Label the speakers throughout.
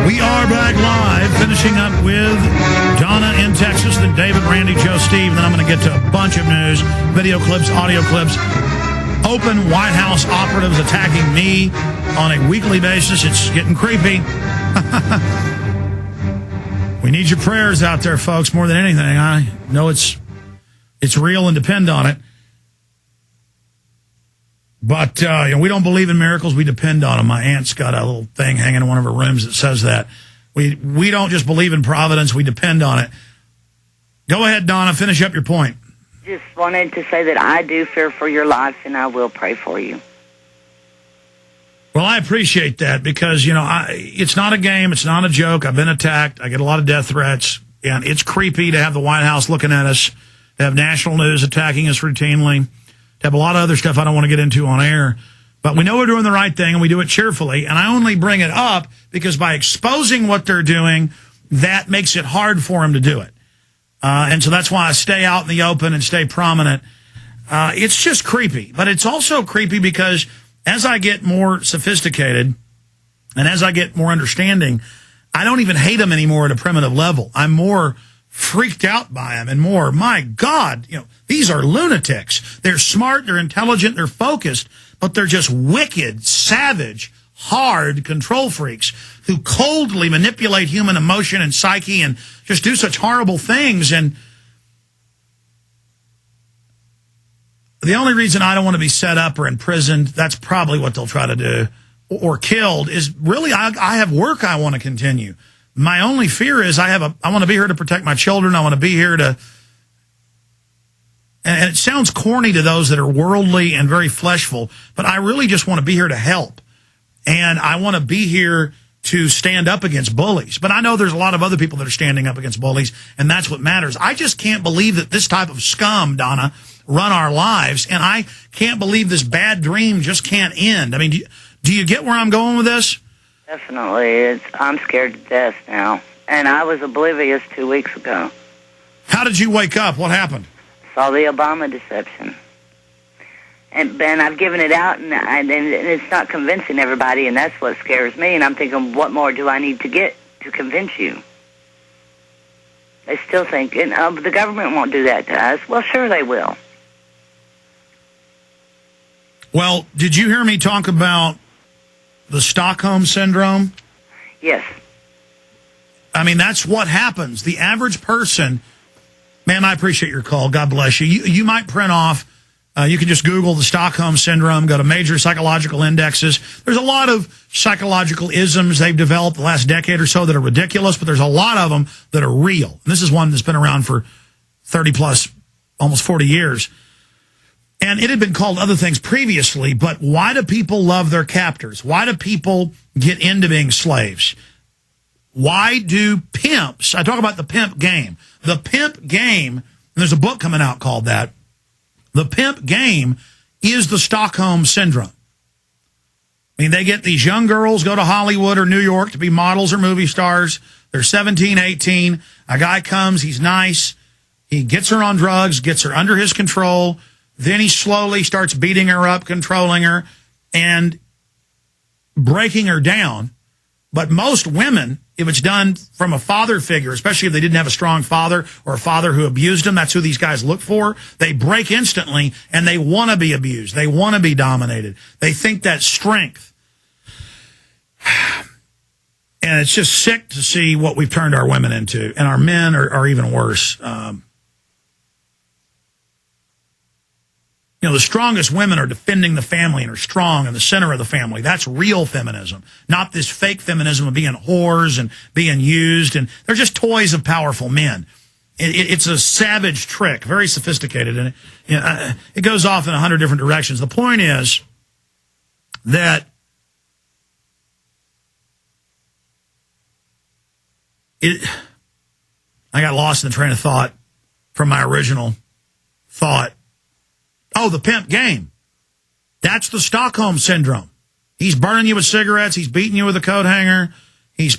Speaker 1: We are back live, finishing up with Donna in Texas, then David, Randy, Joe, Steve, and then I'm going to get to a bunch of news, video clips, audio clips. Open White House operatives attacking me on a weekly basis. It's getting creepy. We need your prayers out there, folks, more than anything. I know it's real and depend on it. But we don't believe in miracles. We depend on them. My aunt's got a little thing hanging in one of her rooms that says that. We don't just believe in providence. We depend on it. Go ahead, Donna. Finish up your point.
Speaker 2: Just wanted to say that I do fear for your life, and I will pray for you.
Speaker 1: Well, I appreciate that because, it's not a game. It's not a joke. I've been attacked. I get a lot of death threats. And it's creepy to have the White House looking at us, to have national news attacking us routinely, to have a lot of other stuff I don't want to get into on air. But we know we're doing the right thing, and we do it cheerfully. And I only bring it up because by exposing what they're doing, that makes it hard for them to do it. And so that's why I stay out in the open and stay prominent. It's just creepy. But it's also creepy because as I get more sophisticated and as I get more understanding, I don't even hate them anymore at a primitive level. I'm more freaked out by them and more, my God, these are lunatics. They're smart, they're intelligent, they're focused, but they're just wicked, savage, hard control freaks who coldly manipulate human emotion and psyche and just do such horrible things. And the only reason I don't want to be set up or imprisoned, that's probably what they'll try to do, or killed, is really I have work I want to continue. My only fear is I want to be here to protect my children. I want to be here to, and it sounds corny to those that are worldly and very fleshful, but I really just want to be here to help. And I want to be here to stand up against bullies. But I know there's a lot of other people that are standing up against bullies, and that's what matters. I just can't believe that this type of scum, Donna, run our lives, and I can't believe this bad dream just can't end. I mean, do you get where I'm going with this?
Speaker 2: Definitely. I'm scared to death now. And I was oblivious 2 weeks ago.
Speaker 1: How did you wake up? What happened?
Speaker 2: Saw the Obama deception. And Ben, I've given it out, and it's not convincing everybody, and that's what scares me. And I'm thinking, what more do I need to get to convince you? They still think, the government won't do that to us. Well, sure they will.
Speaker 1: Well, did you hear me talk about the Stockholm Syndrome?
Speaker 2: Yes.
Speaker 1: I mean, that's what happens. The average person, man, I appreciate your call. God bless you. You might print off, you can just Google the Stockholm Syndrome, go to major psychological indexes. There's a lot of psychological isms they've developed the last decade or so that are ridiculous, but there's a lot of them that are real. And this is one that's been around for 30 plus, almost 40 years. And it had been called other things previously, but why do people love their captors? Why do people get into being slaves? Why do pimps, I talk about the pimp game. The pimp game, and there's a book coming out called that, the pimp game is the Stockholm Syndrome. I mean, they get these young girls, go to Hollywood or New York to be models or movie stars. They're 17, 18. A guy comes, he's nice. He gets her on drugs, gets her under his control. Then he slowly starts beating her up, controlling her, and breaking her down. But most women, if it's done from a father figure, especially if they didn't have a strong father or a father who abused them, that's who these guys look for. They break instantly, and they want to be abused. They want to be dominated. They think that's strength. And it's just sick to see what we've turned our women into, and our men are even worse. The strongest women are defending the family and are strong in the center of the family. That's real feminism, not this fake feminism of being whores and being used. And they're just toys of powerful men. It's a savage trick, very sophisticated. And it goes off in 100 different directions. The point is that I got lost in the train of thought from my original thought. Oh, the pimp game. That's the Stockholm Syndrome. He's burning you with cigarettes. He's beating you with a coat hanger. He's,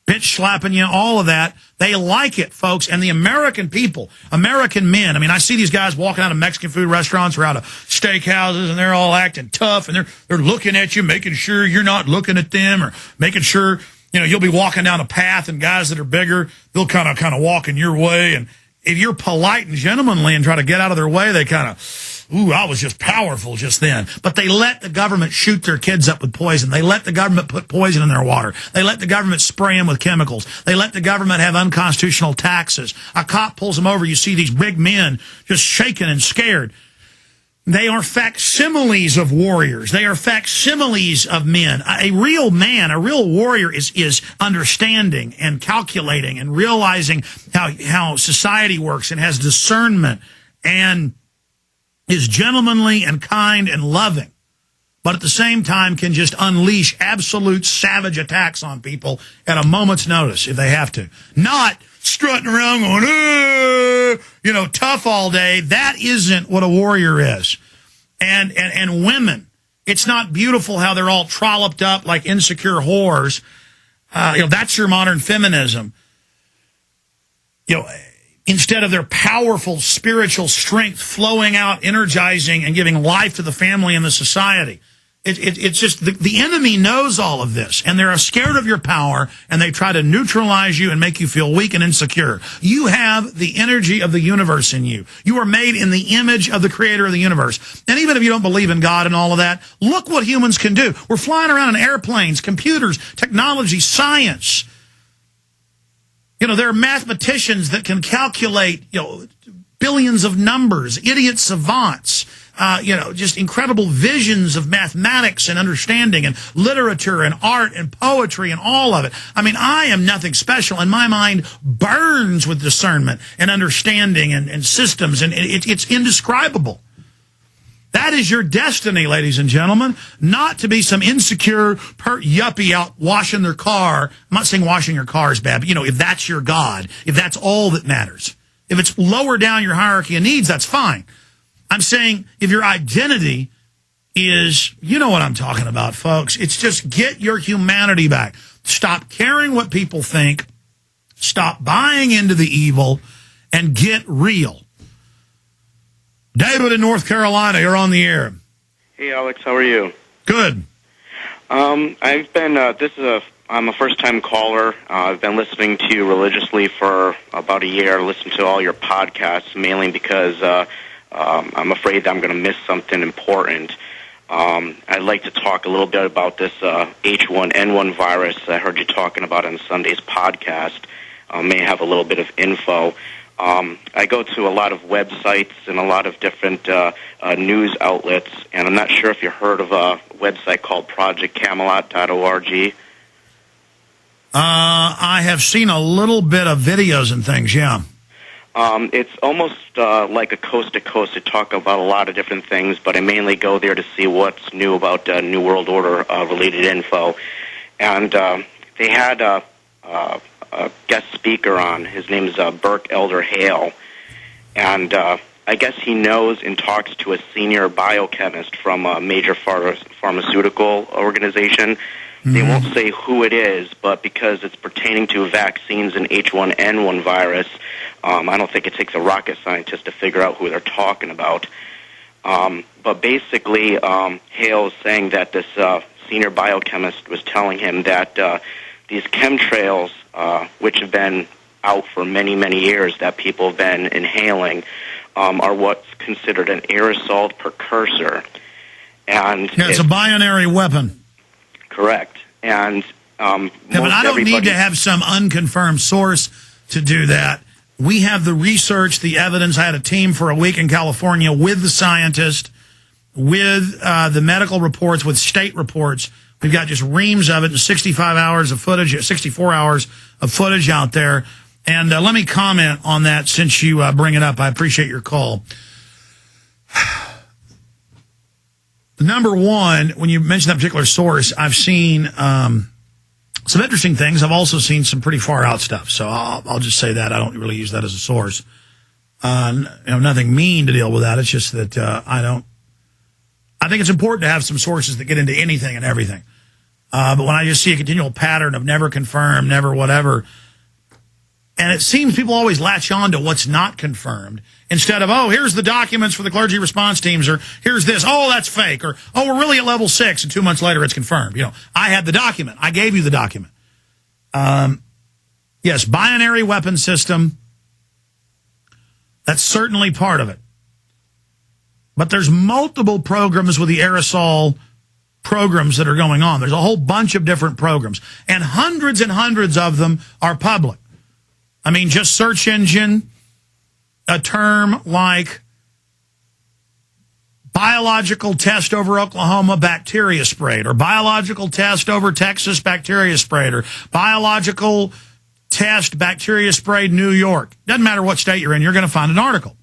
Speaker 1: bitch slapping you, all of that. They like it, folks. And the American people, American men, I mean, I see these guys walking out of Mexican food restaurants or out of steakhouses, and they're all acting tough, and they're looking at you, making sure you're not looking at them, or making sure, you know, you'll be walking down a path, and guys that are bigger, they'll kind of walk in your way. And if you're polite and gentlemanly and try to get out of their way, they kind of, ooh, I was just powerful just then. But they let the government shoot their kids up with poison. They let the government put poison in their water. They let the government spray them with chemicals. They let the government have unconstitutional taxes. A cop pulls them over. You see these big men just shaking and scared. They are facsimiles of warriors. They are facsimiles of men. A real man, a real warrior is understanding and calculating and realizing how society works and has discernment and is gentlemanly and kind and loving, but at the same time can just unleash absolute savage attacks on people at a moment's notice if they have to. Not strutting around going, tough all day. That isn't what a warrior is. And women, it's not beautiful how they're all trolloped up like insecure whores. That's your modern feminism. Instead of their powerful spiritual strength flowing out, energizing, and giving life to the family and the society. It's just the enemy knows all of this, and they're scared of your power, and they try to neutralize you and make you feel weak and insecure. You have the energy of the universe in you. You are made in the image of the creator of the universe. And even if you don't believe in God and all of that, look what humans can do. We're flying around in airplanes, computers, technology, science. There are mathematicians that can calculate, billions of numbers, idiot savants, just incredible visions of mathematics and understanding and literature and art and poetry and all of it. I mean, I am nothing special, and my mind burns with discernment and understanding and systems, and it's indescribable. That is your destiny, ladies and gentlemen, not to be some insecure yuppie out washing their car. I'm not saying washing your car is bad, but, if that's your God, if that's all that matters, if it's lower down your hierarchy of needs, that's fine. I'm saying if your identity is, you know what I'm talking about, folks. It's just get your humanity back. Stop caring what people think. Stop buying into the evil and get real. David in North Carolina, you're on the air.
Speaker 3: Hey, Alex, how are you?
Speaker 1: Good.
Speaker 3: I'm a first-time caller. I've been listening to you religiously for about a year. Listen to all your podcasts, mainly because I'm afraid that I'm going to miss something important. I'd like to talk a little bit about this H1N1 virus I heard you talking about on Sunday's podcast. May have a little bit of info. I go to a lot of websites and a lot of different news outlets, and I'm not sure if you heard of a website called projectcamelot.org.
Speaker 1: I have seen a little bit of videos and things, yeah.
Speaker 3: It's almost like a coast-to-coast to talk about a lot of different things, but I mainly go there to see what's new about New World Order-related info. And they had a guest speaker on. His name is Burke Elder Hale. And I guess he knows and talks to a senior biochemist from a major pharmaceutical organization. They won't say who it is, but because it's pertaining to vaccines and H1N1 virus, I don't think it takes a rocket scientist to figure out who they're talking about. But basically, Hale is saying that this senior biochemist was telling him that these chemtrails, which have been out for many, many years that people have been inhaling, are what's considered an aerosol precursor. And
Speaker 1: it's a binary weapon.
Speaker 3: Correct. And
Speaker 1: but I don't need to have some unconfirmed source to do that. We have the research, the evidence. I had a team for a week in California with the scientist, with the medical reports, with state reports. We've got just reams of it and 65 hours of footage, 64 hours of footage out there. And let me comment on that since you bring it up. I appreciate your call. Number one, when you mention that particular source, I've seen some interesting things. I've also seen some pretty far out stuff. So I'll just say that. I don't really use that as a source. Nothing mean to deal with that. It's just that I think it's important to have some sources that get into anything and everything. But when I just see a continual pattern of never confirmed, never whatever, and it seems people always latch on to what's not confirmed instead of, oh, here's the documents for the clergy response teams, or here's this, oh, that's fake, or, oh, we're really at level 6, and 2 months later it's confirmed. You know, I had the document. I gave you the document. Yes, binary weapon system. That's certainly part of it. But there's multiple programs with the aerosol programs that are going on. There's a whole bunch of different programs, and hundreds of them are public. I mean, just search engine, a term like biological test over Oklahoma bacteria sprayed, or biological test over Texas bacteria sprayed, or biological test bacteria sprayed New York. Doesn't matter what state you're in, you're going to find an article.